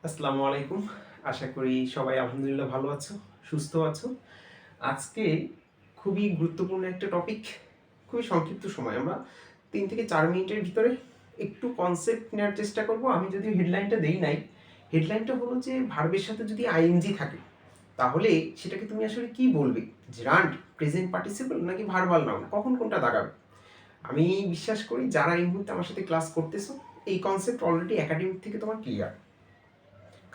আসসালামু আলাইকুম। আশা করি সবাই আলহামদুলিল্লাহ ভালো আছো, সুস্থ আছো। আজকে খুবই গুরুত্বপূর্ণ একটা টপিক, খুবই সংক্ষিপ্ত সময়। আমরা ৩ থেকে ৪ মিনিটের ভিতরে একটু কনসেপ্ট নেওয়ার চেষ্টা করব। আমি যদিও হেডলাইনটা দেই নাই। হেডলাইনটা হলো যে ভার্বের সাথে যদি আইএনজি থাকে, তাহলে সেটাকে তুমি আসলে কি বলবে? জার্ন্ড, প্রেজেন্ট পার্টিসিপল নাকি ভার্বাল নাউন? কখন কোনটা দাগাবে? আমি বিশ্বাস করি যারা এই মুহূর্তে আমার সাথে ক্লাস করতেছো, এই কনসেপ্ট অলরেডি একাডেমিক থেকে তোমার ক্লিয়ার।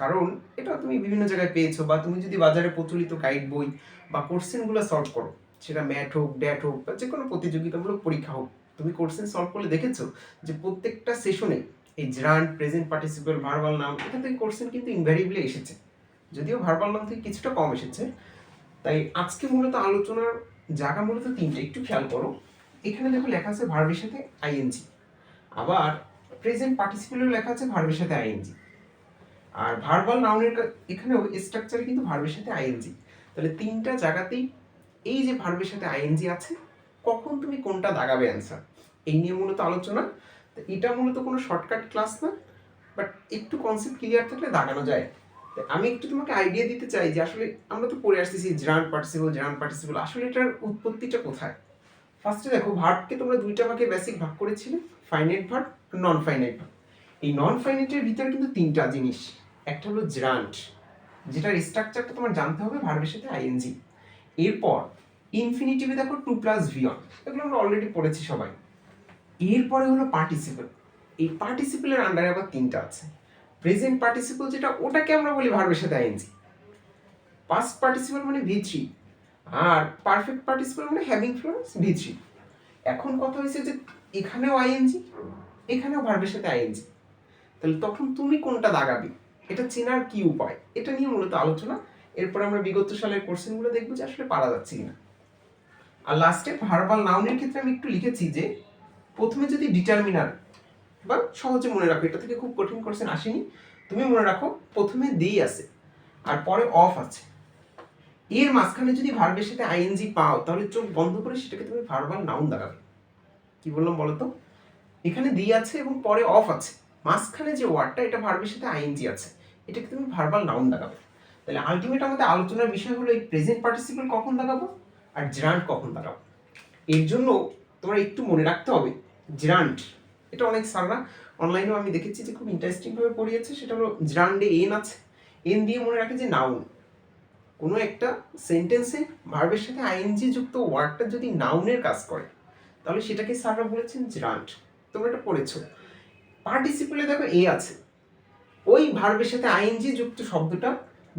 কারণ এটা তুমি বিভিন্ন জায়গায় পেয়েছো, বা তুমি যদি বাজারে প্রচলিত গাইড বই বা কোশ্চেনগুলো সলভ করো, সেটা ম্যাথ হোক, ড্যাট হোক, বা যে কোনো প্রতিযোগিতামূলক পরীক্ষা হোক, তুমি কোশ্চেন সলভ করলে দেখেছো যে প্রত্যেকটা সেশনে এই জার্ন্ড, প্রেজেন্ট পার্টিসিপল, ভার্বাল নাউন, এখান থেকে কোশ্চেন কিন্তু ইনভ্যারিয়েবলি এসেছে। যদিও ভার্বাল নাউন থেকে কিছুটা কম এসেছে। তাই আজকে মূলত আলোচনার জায়গা মূলত তিনটে, একটু খেয়াল করো। এখানে দেখো লেখা আছে ভার্বের সাথে আইএনজি, আবার প্রেজেন্ট পার্টিসিপলেও লেখা আছে ভার্বের সাথে আইএনজি, আর ভার্বাল নাউনের এখানেও স্ট্রাকচারে কিন্তু ভার্বের সাথে আইএনজি। তাহলে তিনটা জায়গাতেই এই যে ভার্বের সাথে আইএনজি আছে, কখন তুমি কোনটা দাগাবে অ্যান্সার, এই নিয়ে মূলত আলোচনা। তো এটা মূলত কোনো শর্টকাট ক্লাস না, বাট একটু কনসেপ্ট ক্লিয়ার থাকলে দাগানো যায়। আমি একটু তোমাকে আইডিয়া দিতে চাই যে আসলে আমরা তো পড়ে আসতেছি জার্ন পার্টিসিপল, জার্ন পার্টিসিপল, আসলে এটার উৎপত্তিটা কোথায়। ফার্স্টে দেখো, ভার্বকে তোমরা দুইটা ভাগে বেসিক ভাগ করেছিলে, ফাইনাইট ভার্ব আর নন ফাইনাইট ভার্ব। এই নন ফাইনাইটের ভিতরে কিন্তু তিনটা জিনিস। একটা হলো জার্ন্ট, যেটার স্ট্রাকচারটা তোমার জানতে হবে ভার্বের সাথে আইএনজি। এরপর ইনফিনিটিভে দেখো টু প্লাস ভি অন, এগুলো আমরা অলরেডি পড়েছি সবাই। এরপরে হলো পার্টিসিপল। এই পার্টিসিপলের আন্ডারে আবার তিনটা আছে। প্রেজেন্ট পার্টিসিপল, যেটা ওটাকে আমরা বলি ভার্বের সাথে আইএনজি। পাস্ট পার্টিসিপল মানে ভি থ্রি, আর পারফেক্ট পার্টিসিপল মানে হ্যাভিং ফ্লোরেন্স ভি থ্রি। এখন কথা হয়েছে যে এখানেও আইএনজি, এখানেও ভার্বের সাথে আইএনজি, তাহলে তখন তুমি কোনটা দাগাবে, এটা চেনার কি উপায়, এটা নিয়ে মূলত আলোচনা। এরপর আমরা বিগত সালের কোশ্চেনগুলো দেখবো যে আসলে পারা যাচ্ছে কিনা। আর লাস্টে ভার্বাল নাউনের ক্ষেত্রে আমি একটু লিখেছি যে প্রথমে যদি ডিটারমিনার, বা সহজে মনে রাখো, এটা থেকে খুব কঠিন কোশ্চেন আসেনি, তুমি মনে রাখো প্রথমে দি আছে আর পরে অফ আছে, এর মাঝখানে যদি ভার্বের সাথে আইএনজি পাও, তাহলে চোখ বন্ধ করে সেটাকে তুমি ভার্বাল নাউন দাগাবে। কি বললাম বলো তো? এখানে দি আছে এবং পরে অফ আছে, মাঝখানে যে ওয়ার্ডটা, এটা ভার্বের সাথে আইএনজি আছে, এটাকে তুমি ভার্বাল নাউন দাগাবে। তাহলে আলটিমেট আমাদের আলোচনার বিষয় হলো এই প্রেজেন্ট পার্টিসিপল কখন দাগাবো আর জার্ন্ড কখন দাগাবো। এর জন্য তোমার একটু মনে রাখতে হবে জার্ন্ড, এটা অনেক সাররা অনলাইনেও আমি দেখেছি যে খুব ইন্টারেস্টিং ভাবে পড়িয়েছে, সেটা হলো জার্ন্ডে এন আছে, এন দিয়ে মনে রাখে যে নাউন। কোনো একটা সেন্টেন্সে ভার্বের সাথে আইএনজি যুক্ত ওয়ার্ডটা যদি নাউনের কাজ করে, তাহলে সেটাকে স্যাররা বলেছেন জার্ন্ড। তোমরা এটা পড়েছো। পার্টিসিপলে দেখো এ আছে, ওই ভার্বের সাথে আইএনজি যুক্ত শব্দটা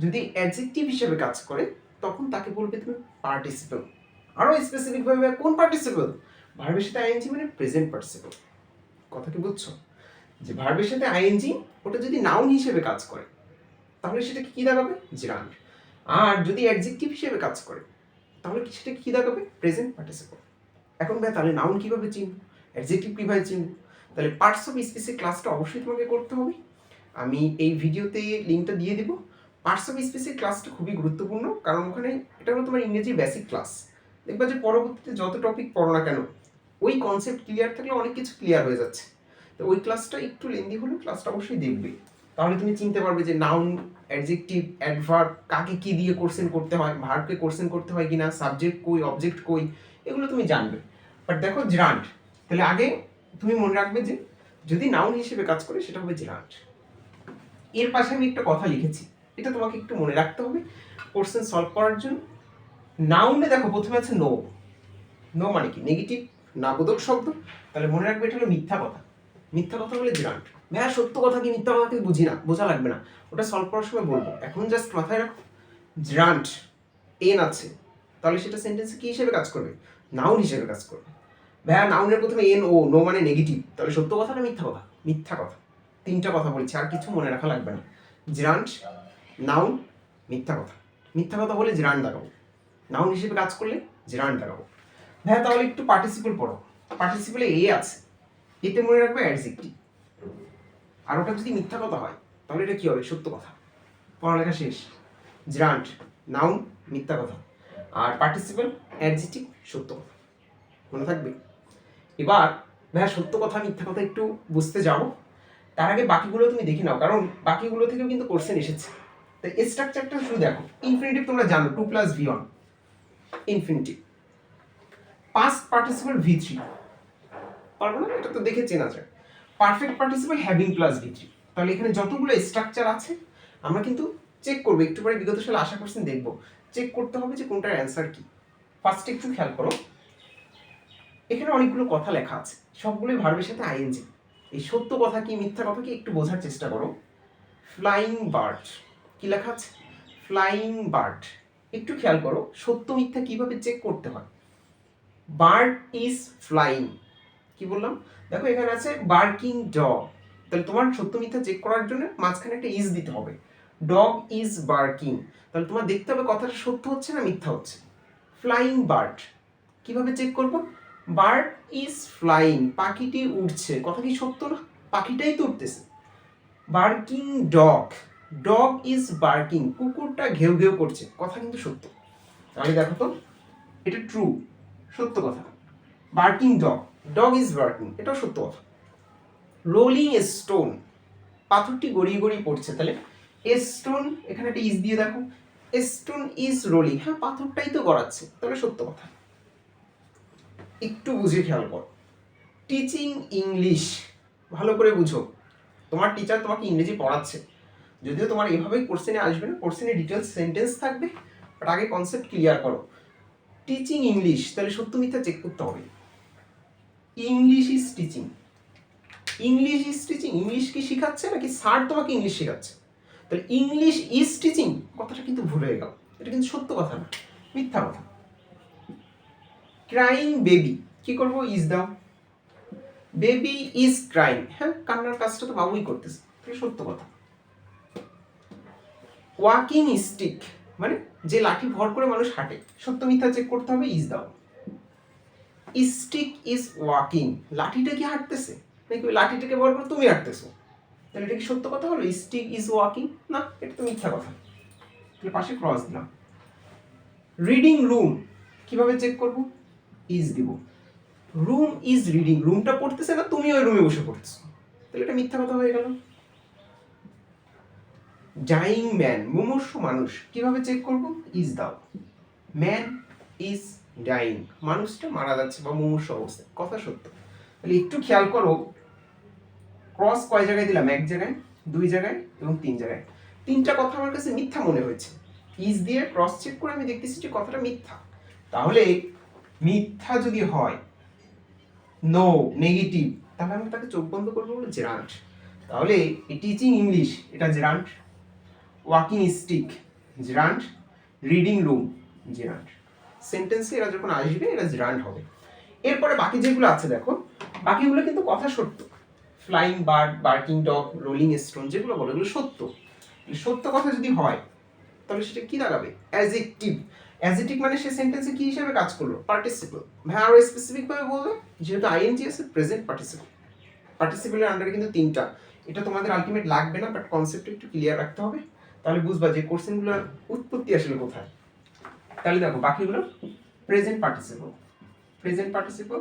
যদি অ্যাডজেক্টিভ হিসেবে কাজ করে, তখন তাকে বলবে তুমি পার্টিসিপল। আরো স্পেসিফিক ভাবে কোন পার্টিসিপল? ভার্বের সাথে আইএনজি মানে প্রেজেন্ট পার্টিসিপল। কথা কি বুঝছো? যে ভার্বের সাথে আইএনজি ওটা যদি নাউন হিসেবে কাজ করে, তাহলে সেটাকে কি দাঁড়াবে? জার্ন্ড। আর যদি অ্যাডজেক্টিভ হিসেবে কাজ করে, তাহলে সেটাকে কি দাঁড়াবে? Present participle. এখন ভাই তাহলে নাউন কিভাবে চিনব, অ্যাডজেক্টিভ কিভাবে চিনব? তাহলে পার্টস অফ স্পিচের ক্লাসটা অবশ্যই তোমাকে করতে হবে। আমি এই ভিডিওতে লিঙ্কটা দিয়ে দেবো। পার্টস অফ স্পিচের ক্লাসটা খুবই গুরুত্বপূর্ণ, কারণ ওখানে এটা হলো তোমার ইংরেজি বেসিক ক্লাস। দেখবা যে পরবর্তীতে যত টপিক পড়ো না কেন, ওই কনসেপ্ট ক্লিয়ার থাকলে অনেক কিছু ক্লিয়ার হয়ে যাচ্ছে। তো ওই ক্লাসটা একটু লেন্দি হলেও ক্লাসটা অবশ্যই দেখবে, তাহলে তুমি চিনতে পারবে যে নাউন, অ্যাডজেক্টিভ, অ্যাডভার্ব কাকে কি দিয়ে কোশ্চেন করতে হয়, ভার্বকে কোশ্চেন করতে হয় কিনা, সাবজেক্ট কই, অবজেক্ট কই, এগুলো তুমি জানবে। বাট দেখো জার্ন্ড, তাহলে আগে তুমি মনে রাখবে যে যদি নাউন হিসেবে কাজ করে সেটা হবে জার্ন্ড। এর পাশে আমি একটা কথা লিখেছি, এটা তোমাকে একটু মনে রাখতে হবে কোশ্চেন সলভ করার জন্য। নাউনে দেখো প্রথমে আছে নো। নো মানে কি? নেগেটিভ, নাবোধক শব্দ। তাহলে মনে রাখবে এটা হলো মিথ্যা কথা। মিথ্যা কথা বলে জার্ন্ড। ভাইয়া সত্য কথা কি মিথ্যা কথা কি বুঝি না, বোঝা লাগবে না, ওটা সলভ করার সময় বলবো। এখন জাস্ট মাথায় রাখো জার্ন্ড, এন আছে, তাহলে সেটা সেন্টেন্সে কি হিসেবে কাজ করবে? নাউন হিসেবে কাজ করবে। ভাইয়া নাউনের প্রথমে এন ও, নো মানে নেগেটিভ, তাহলে সত্য কথা না মিথ্যা কথা? মিথ্যা কথা। তিনটা কথা বলছি, আর কিছু মনে রাখা লাগবে না। জার্ন্ড, নাউন, মিথ্যা কথা। মিথ্যা কথা বলে জার্ন্ড দাগাবো, নাউন হিসেবে কাজ করলে জার্ন্ড দাগাবো। ভাইয়া তাহলে একটু পার্টিসিপল পড়ো। পার্টিসিপলে এ আছে, এতে মনে রাখবে অ্যাডজেক্টিভ। আর ওটা যদি মিথ্যা কথা হয়, তাহলে এটা কি হবে? সত্য কথা। পড়ালেখা শেষ। জার্ন্ড, নাউন, মিথ্যা কথা, আর পার্টিসিপল অ্যাডজেক্টিভ, সত্য কথা। মনে থাকবে? এবার ভাইয়া সত্য কথা মিথ্যা কথা একটু বুঝতে যাবো। তার আগে বাকিগুলো তুমি দেখে নাও, কারণ বাকিগুলো থেকেও কিন্তু কোশ্চেন এসেছে। তো স্ট্রাকচারটা শুধু দেখো। ইনফিনিটিভ তোমরা জানো 2 + V1 infinitive. Past participle V3 পারবো না, এটা তো দেখে চেনা যায়। Perfect participle having + V3। তাহলে এখানে যতগুলো স্ট্রাকচার আছে আমরা কিন্তু চেক করবো, একটু পরে বিগত সালে আশা করছেন দেখবো, চেক করতে হবে যে কোনটার অ্যান্সার কি। ফার্স্ট একটু খেয়াল করো, এখানে অনেকগুলো কথা লেখা আছে, সবগুলোই ভার্বের সাথে আইএনজি। এই সত্য কথা কি মিথ্যা কথা কি একটু বোঝার চেষ্টা করো। ফ্লাইং বার্ড, কি লেখা আছে? Flying bird. একটু খেয়াল করো সত্য মিথ্যা কিভাবে চেক করতে হয়। বার্ড ইজ ফ্লাইং, কি বললাম? দেখো এখানে আছে বার্কিং ডগ, তাহলে তোমার সত্য মিথ্যা চেক করার জন্য মাঝখানে একটা ইজ দিতে হবে। ডগ ইজ বার্কিং, তাহলে তোমার দেখতে হবে কথাটা সত্য হচ্ছে না মিথ্যা হচ্ছে। ফ্লাইং বার্ড, কিভাবে চেক করবো? বার্ড ইজ ফ্লাইং, পাখিটি উড়ছে, কথা কি সত্য না? পাখিটাই তো উঠতেছে। Barking dog, dog is barking, কুকুরটা ঘেউ ঘেউ করছে, কথা কিন্তু সত্য। তাহলে দেখো তো এটা ট্রু, সত্য কথা। Barking dog, dog is barking, এটাও সত্য কথা। রোলিং স্টোন, পাথরটি গড়িয়ে গড়িয়ে পড়ছে, তাহলে স্টোন, এখানে একটা ইজ দিয়ে দেখো, স্টোন ইজ রোলিং, হ্যাঁ পাথরটাই তো গড়াচ্ছে, তাহলে সত্য কথা। একটু বুঝে খেয়াল করো। টিচিং ইংলিশ, ভালো করে বুঝো, তোমার টিচার তোমাকে ইংরেজি পড়াচ্ছে, যদিও তোমার এভাবেই কোশ্চেনে আসবে না, কোশ্চেনে ডিটেলস সেন্টেন্স থাকবে, বাট আগে কনসেপ্ট ক্লিয়ার করো। টিচিং ইংলিশ, তাহলে সত্য মিথ্যা চেক করতে হবে। English is teaching, English is teaching, English কি শেখাচ্ছে নাকি স্যার তোমাকে ইংলিশ শেখাচ্ছে? তাহলে ইংলিশ ইজ টিচিং কথাটা কিন্তু ভুল হয়ে গেল, এটা কিন্তু সত্য কথা না, মিথ্যা কথা। ক্রাইং বেবি, কি করবো? ইজ দাও। বেবি ইজ ক্রাইং, হ্যাঁ কান্নার কাজটা তো বাবুই করতেছে, এটা সত্য কথা। ওয়াকিং স্টিক, মানে যে লাঠি ভর করে মানুষ হাঁটে, সত্য মিথ্যা চেক করতে হবে, ইজ দাও। স্টিক ইজ ওয়াকিং, লাঠিটা কি হাঁটতেছে নাকি ওই লাঠিটাকে ভর করে তুমি হাঁটতেছো? তাহলে এটা কি সত্য কথা হলো? স্টিক ইজ ওয়াকিং, না এটা তো মিথ্যা কথা। তাহলে পাশে ক্রস দিলাম। রিডিং রুম, কিভাবে চেক করব? ইজ দিব। রুম ইজ রিডিং, রুমটা পড়তেছে না তুমি ওই রুমে বসে পড়তেছো, তাহলে এটা মিথ্যা কথা হয়ে গেল। ডাইং ম্যান, মুমূর্ষ মানুষ, কিভাবে চেক করব? ইজ দাও। ম্যান ইজ ডাইং, মানুষটা মারা যাচ্ছে বা মুমূর্ষ অবস্থায়, কথা সত্য। তাহলে একটু খেয়াল করো ক্রস কয় জায়গায় দিলাম? এক জায়গায়, দুই জায়গায় এবং তিন জায়গায়। তিনটা কথা আমার কাছে মিথ্যা মনে হয়েছে, ইজ দিয়ে ক্রস চেক করে আমি দেখতেছি যে কথাটা মিথ্যা। তাহলে মিথ্যা যদি হয়, নো নেগেটিভ, তাহলে আমি তাকে চোখ বন্ধ করবো বলে জেরান্ট। তাহলে এই টিচিং ইংলিশ এটা gerund, walking stick gerund, reading room gerund. সেন্টেন্সে এরা যখন আসবে এরা জেরান্ট হবে। এরপরে বাকি যেগুলো আছে দেখো, বাকিগুলো কিন্তু কথা সত্য। Flying bird, barking dog, rolling stone, যেগুলো বলো এগুলো সত্য। সত্য কথা যদি হয় তাহলে সেটা কি দাঁড়াবে? অ্যাজেক্টিভ। অ্যাজেক্টিভ মানে সে সেন্টেন্সে কি হিসেবে কাজ করলো? পার্টিসিপল। ভাই আরো স্পেসিফিক ভাবে বলবে, যেহেতু আইএনজি আছে প্রেজেন্ট পার্টিসিপল। পার্টিসিপলের আন্ডারে কিন্তু তিনটা, এটা তোমাদের আলটিমেট লাগবে না, বাট কনসেপ্ট একটু ক্লিয়ার রাখতে হবে, তাহলে বুঝবা যে কোশ্চেনগুলোর উৎপত্তি আসলে কোথায়। তাহলে দেখো বাকিগুলো present participle, present participle,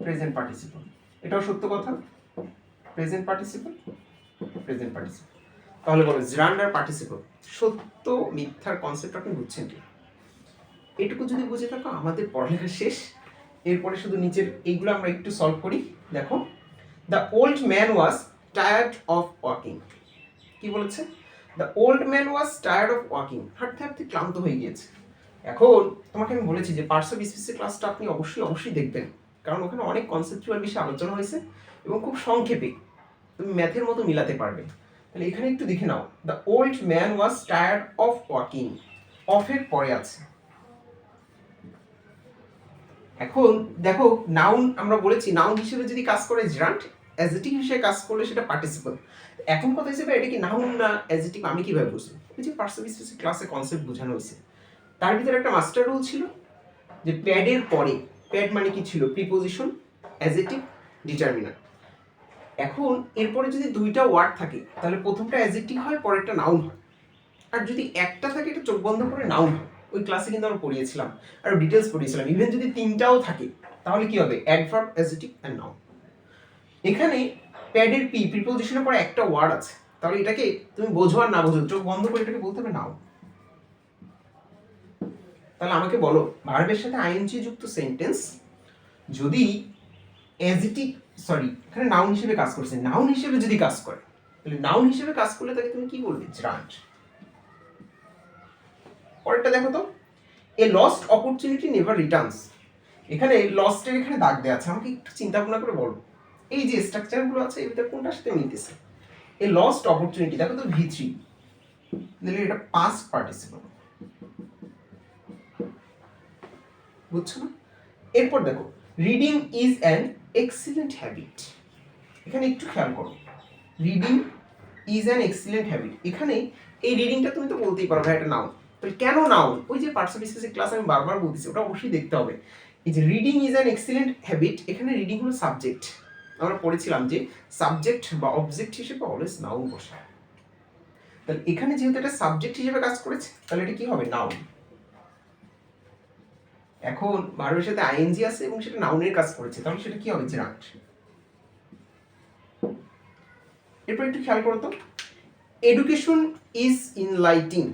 present participle, এটাও সত্য কথা। Present participle, present participle. তাহলে বলো জেরান্ড আর পার্টিসিপল, সত্য মিথ্যার কনসেপ্ট আপনি বুঝছেন কি? এটুকু যদি বুঝে থাকো আমাদের পড়ালেখা শেষ। এরপরে শুধু নিচের এইগুলো আমরা একটু সলভ করি। দেখো, the old man was tired of walking, কি বলেছে? The old man was tired of walking, হাঁটতে হাঁটতে ক্লান্ত হয়ে গিয়েছে। এখন তোমাকে আমি বলেছি যে পার্টস অফ স্পিচের ক্লাসটা আপনি অবশ্যই দেখবেন, কারণ ওখানে অনেক কনসেপচুয়াল বিষয়ে আলোচনা হয়েছে এবং খুব সংক্ষেপে তুমি ম্যাথের মতো মিলাতে পারবে। তাহলে এখানে একটু দেখে নাও, the old man was tired of walking, অফের পরে আছে। এখন দেখো নাউন আমরা বলেছি, নাউন হিসেবে যদি কাজ করে জেরান্ট, অ্যাডজেক্টিভ হিসেবে কাজ করলে সেটা পার্টিসিপল। এখন কথা হিসেবে এটা কি নাউন না অ্যাডজেক্টিভ আমি কিভাবে বুঝবো? ওই যে পার্টস অফ স্পিচের ক্লাসে কনসেপ্ট বোঝানো হয়েছে, তার ভিতরে একটা মাস্টার রুল ছিল যে প্যাডের পরে, প্যাড মানে কি ছিল? Preposition, adjective, determiner. এখন এরপরে যদি দুইটা ওয়ার্ড থাকে তাহলে প্রথমটা অ্যাডজেক্টিভ হয়, পরেরটা নাউন হয়। আর যদি একটা থাকে এটা চোখ বন্ধ করে নাউন হয়। ওই ক্লাসে কিন্তু আমরা পড়িয়েছিলাম আর ডিটেলস পড়িয়েছিলাম। ইভেন যদি তিনটাও থাকে তাহলে কি হবে? Adverb, adjective and noun. এখানে প্যাডের পি প্রিপোজিশনের পরে একটা ওয়ার্ড আছে, তাহলে এটাকে তুমি বোঝো আর না বোঝো চোখ বন্ধ করে এটাকে বলতে হবে নাউন। তাহলে আমাকে বলো ভার্বের সাথে আইএনজি যুক্ত সেন্টেন্স যদি অ্যাডজেক্টিভ এখানে নাউন হিসেবে কাজ করছে, নাউন হিসেবে যদি কাজ করে তাহলে নাউন হিসেবে কাজ করলে তাকে তুমি কি বলবে? গ্রান্ট। পরেরটা দেখো তো, a lost opportunity never Returns. এখানে লস্টের এখানে দাগ দেওয়া আছে, আমাকে একটু চিন্তা ভাবনা করে বলো এই যে স্ট্রাকচারগুলো আছে এর ভিতরে কোনটার সাথে মিলতেছে? এ লস্ট অপরচুনিটি দেখো তো V3, তাহলে এটা পাস্ট পার্টিসিপল, বুঝছো না? এরপর দেখো reading is an excellent habit. এখানে একটু খেয়াল করো, reading is an excellent habit. এখানে এই রিডিংটা তুমি তো বলতেই পারো ভাই এটা নাউন, তাহলে কেন নাউন? ওই যে পার্টস অফ স্পিচের ক্লাস আমি বারবার বলতেছি, ওটা অবশ্যই দেখতে হবে। এই যে reading is an excellent habit, এখানে রিডিং হলো সাবজেক্ট। আমরা পড়েছিলাম যে সাবজেক্ট বা অবজেক্ট হিসেবে অলওয়েজ নাউন বসে। তাহলে এখানে যেহেতু এটা সাবজেক্ট হিসেবে কাজ করেছে তাহলে এটা কি হবে? নাউন। এখন ভার্বের সাথে আইএনজি আছে এবং সেটা নাউনের কাজ করেছে, তাহলে সেটা কি হবে? গ্রান্ট। এরপর একটু খেয়াল করো তো, এডুকেশন ইজ ইনলাইটিং।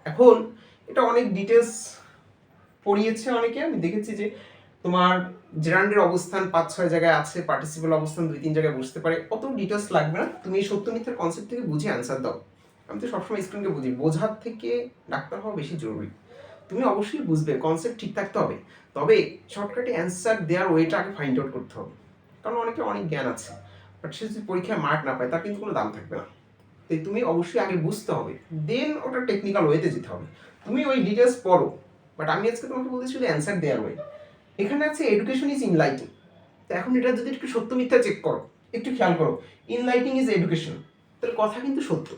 এখন এটা অনেক ডিটেলস পড়িয়েছে অনেকে, আমি দেখেছি যে তোমার জেরান্ডের অবস্থান 5-6 জায়গায় আছে, পার্টিসিপল অবস্থান 2-3 জায়গায় বসতে পারে, অত ডিটেলস লাগবে না, তুমি এই সত্য মিথ্যার কনসেপ্ট থেকে বুঝে অ্যান্সার দাও। আমি তো সবসময় স্টুডেন্টকে বুঝি, বোঝার থেকে ডাক্তার হওয়া বেশি জরুরি। তুমি অবশ্যই বুঝবে, কনসেপ্ট ঠিক থাকতে হবে, তবে শর্টকাটে অ্যান্সার দেওয়ার ওয়েটা আগে ফাইন্ড আউট করতে হবে। কারণ অনেকে অনেক জ্ঞান আছে, বাট সে যদি পরীক্ষায় মার্ক না পায় তার কিন্তু কোনো দাম থাকবে না। তাই তুমি অবশ্যই আগে বুঝতে হবে, দেন ওটা টেকনিক্যাল ওয়েতে যেতে হবে। তুমি ওই ডিটেলস পড়ো, বাট আমি আজকে তোমাকে বলতে শুধু অ্যান্সার দেওয়ার ওয়ে। এখানে আছে এডুকেশন ইজ ইনলাইটিং, তো এখন এটা যদি একটু সত্য মিথ্যা চেক করো, একটু খেয়াল করো, ইনলাইটিং ইজ এডুকেশন, তাহলে কথা কিন্তু সত্য।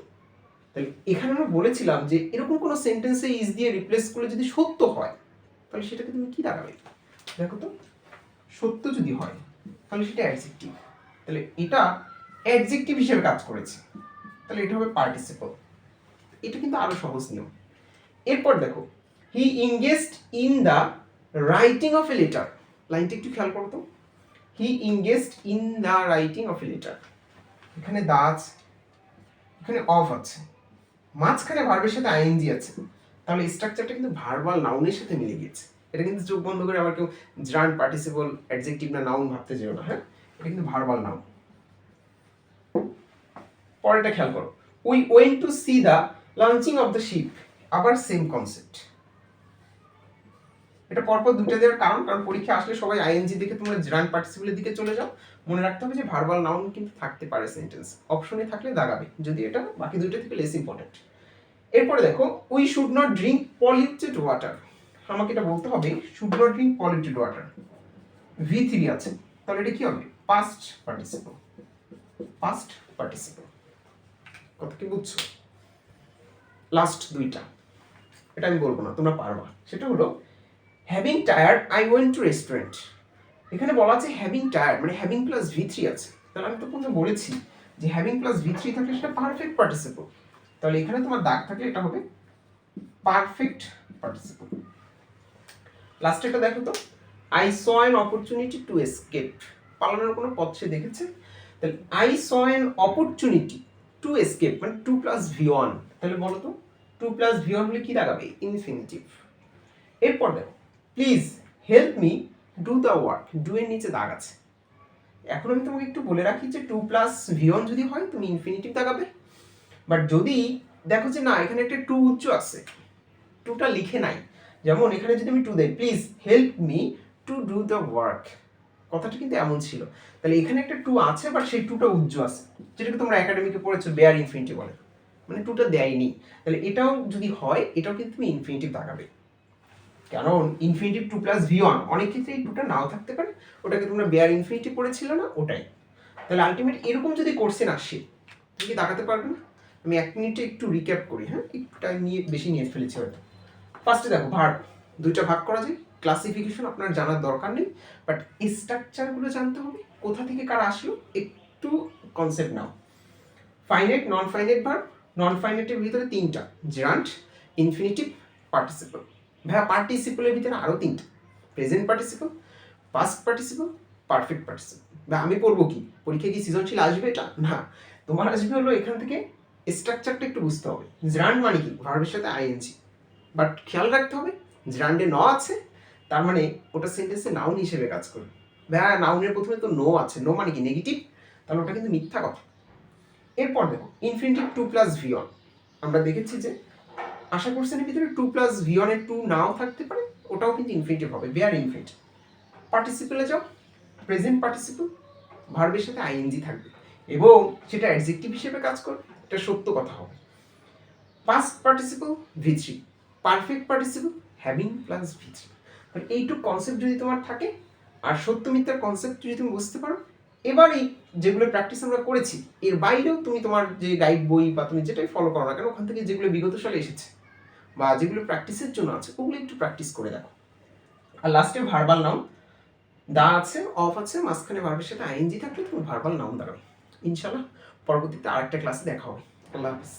তাহলে এখানে আমরা বলেছিলাম যে এরকম কোনো সেন্টেন্সে ইজ দিয়ে রিপ্লেস করলে যদি সত্য হয় তাহলে সেটাকে তুমি কি দাঁড়াবে? দেখো তো, সত্য যদি হয় তাহলে সেটা অ্যাডজেক্টিভ, তাহলে এটা অ্যাডজেক্টিভ হিসেবে কাজ করেছে, তাহলে এটা হবে পার্টিসিপল। এটা কিন্তু আরো সহজ নিয়ম। এরপর দেখো, he engaged in the writing of a letter. লাইনটা একটু খেয়াল করো তো, he engaged in the writing of a letter. এখানে দা আছে, এখানে অফ আছে, মাঝখানে ভার্বের সাথে আইএনজি আছে, তাহলে স্ট্রাকচারটা কিন্তু ভার্বাল নাউনের সাথে মিলে গিয়েছে। এটা কিন্তু চোখ বন্ধ করে আবার কেউ জার্ন পার্টিসিপল অ্যাডজেক্টিভ না নাউন ভাবতে যেও না, হ্যাঁ, এটা কিন্তু ভার্বাল নাউন। পরেরটা খেয়াল করো, we went to C the launching of the ship, আবার সেম কনসেপ্ট। এটা পরপর দুটো দেওয়ার কারণ পরীক্ষা আসলে সবাই আইএনজি দেখে তোমরা জার্ন পার্টিসিপলের দিকে চলে যাও। মনে রাখতে হবে যে ভার্বাল নাউন কিন্তু থাকতে পারে সেন্টেন্স, অপশনে থাকলে দাগাবে, যদি এটা বাকি দুটো থেকে লেস ইম্পর্টেন্ট। এরপরে দেখো, we should not drink polluted water. আমাকে এটা বলতে হবে should not drink polluted water, V3 আছে, তাহলে এটা কি হবে? Past participle. পাস্ট পার্টিসিপল, কথা কি বুঝছো? লাস্ট দুইটা এটা আমি বলবো না, তোমরা পারবা। সেটা হলো having tired I went to restaurant. এখানে বলা আছে হ্যাভিং টায়ার্ড, মানে হ্যাভিং প্লাস V3 আছে, তাহলে আমি তো কোনো বলেছি যে হ্যাভিং প্লাস V3 থাকলে সেটা পারফেক্ট পার্টিসিপল, তাহলে এখানে তোমার দাগ থাকলে এটা হবে পারফেক্ট পার্টিসিপল। লাস্টেটা দেখো তো, I saw an opportunity to escape. পালানোর কোনো পথ সে দেখেছে, তাহলে I saw an opportunity to escape মানে 2 + V1, তাহলে বলো তো 2 + V1 হলে কি দাঁড়াবে? ইনফিনিটিভ। এরপর দেখো, please help me do the work, do এর নিচে দাগ আছে। এখন আমি তোমাকে একটু বলে রাখি যে 2 + V1 যদি হয় তুমি ইনফিনিটিভ দাগাবে, বাট যদি দেখো যে না এখানে একটা 2 উচ্চ আছে, 2টা লিখে নাই, যেমন এখানে যদি আমি 2 দেই, please help me to do the work, কথাটা কিন্তু এমন ছিল, তাহলে এখানে একটা 2 আছে বাট সেই 2টা উজ্জ আছে, যেটাকে তোমরা একাডেমিকে পড়েছো বেয়ার ইনফিনিটিভ বলে, মানে 2টা দেয়নি, তাহলে এটাও যদি হয় এটাও কিন্তু তুমি ইনফিনিটিভ দাগাবে, কারণ ইনফিনিটিভ 2 + V1 অনেক ক্ষেত্রে এই 2টা নাও থাকতে পারে, ওটাকে তোমরা বেয়ার ইনফিনিটিভ পড়েছিল না, ওটাই। তাহলে আলটিমেট এরকম যদি কোশ্চেন আসে তুমি কি দাগাতে পারবে না? আমি 1 মিনিটে একটু রিক্যাপ করি, হ্যাঁ, একটু টাইম নিয়ে বেশি নিয়ে ফেলেছি হয়তো। ফার্স্টে দেখো ভার্ব দুইটা ভাগ করা যায়, ক্লাসিফিকেশন আপনার জানার দরকার নেই, বাট স্ট্রাকচারগুলো জানতে হবে, কোথা থেকে কারা আসলো একটু কনসেপ্ট নাও। ফাইনাইট, নন ফাইনাইট ভার্ব, নন ফাইনাইটের ভিতরে 3টা, জেরান্ট, ইনফিনিটিভ, পার্টিসিপল। ভাইয়া পার্টিসিপলের ভিতরে আরও 3টা, present participle, past participle, perfect participle. বা আমি পড়বো কি, পরীক্ষায় কি সৃজনশীল আসবে এটা না, তোমার আসবে হলো এখান থেকে স্ট্রাকচারটা একটু বুঝতে হবে। জেরান্ড মানে কি, ভার্বের সাথে আইএনজি, বাট খেয়াল রাখতে হবে জেরান্ডে ন আছে, তার মানে ওটা সেন্টেন্সে নাউন হিসেবে কাজ করবে। ভাইয়া নাউনের প্রথমে তো নো আছে, নো মানে কি নেগেটিভ, তাহলে ওটা কিন্তু মিথ্যা কথা। এরপর দেখো infinitive to plus V on, আমরা দেখেছি যে আশা কোশ্চেনের ভিতরে টু প্লাস ভি অনের টু নাও থাকতে পারে, ওটাও কিন্তু ইনফিনিটিভ হবে, বেয়ার ইনফিনিটিভ। পার্টিসিপেলে যাও, প্রেজেন্ট পার্টিসিপল, ভার্বের সাথে আইএনজি থাকবে এবং সেটা অ্যাডজেক্টিভ হিসেবে কাজ করবে, এটা সত্য কথা হবে। পাস্ট পার্টিসিপল ভি3, পারফেক্ট পার্টিসিপল হ্যাভিং প্লাস ভি3। তাহলে এইটুকু কনসেপ্ট যদি তোমার থাকে আর সত্য মিথ্যার কনসেপ্ট যদি তুমি বুঝতে পারো, এবার এই যেগুলো প্র্যাকটিস আমরা করেছি এর বাইরেও তুমি তোমার যে গাইড বই বা তুমি যেটাই ফলো করো না কেন, ওখান থেকে যেগুলো বিগত সালে এসেছে বা যেগুলো প্র্যাকটিসের জন্য আছে ওগুলো একটু প্র্যাকটিস করে দেখো। আর লাস্টে ভার্বাল নাউন দা আছে, অফ আছে, মাঝখানে ভার্বের সাথে আইএনজি থাকলে তুমি ভার্বাল নাউন দাঁড়াবে। ইনশাল্লাহ পরবর্তীতে আরেকটা ক্লাসে দেখা হবে। আল্লাহ হাফিজ।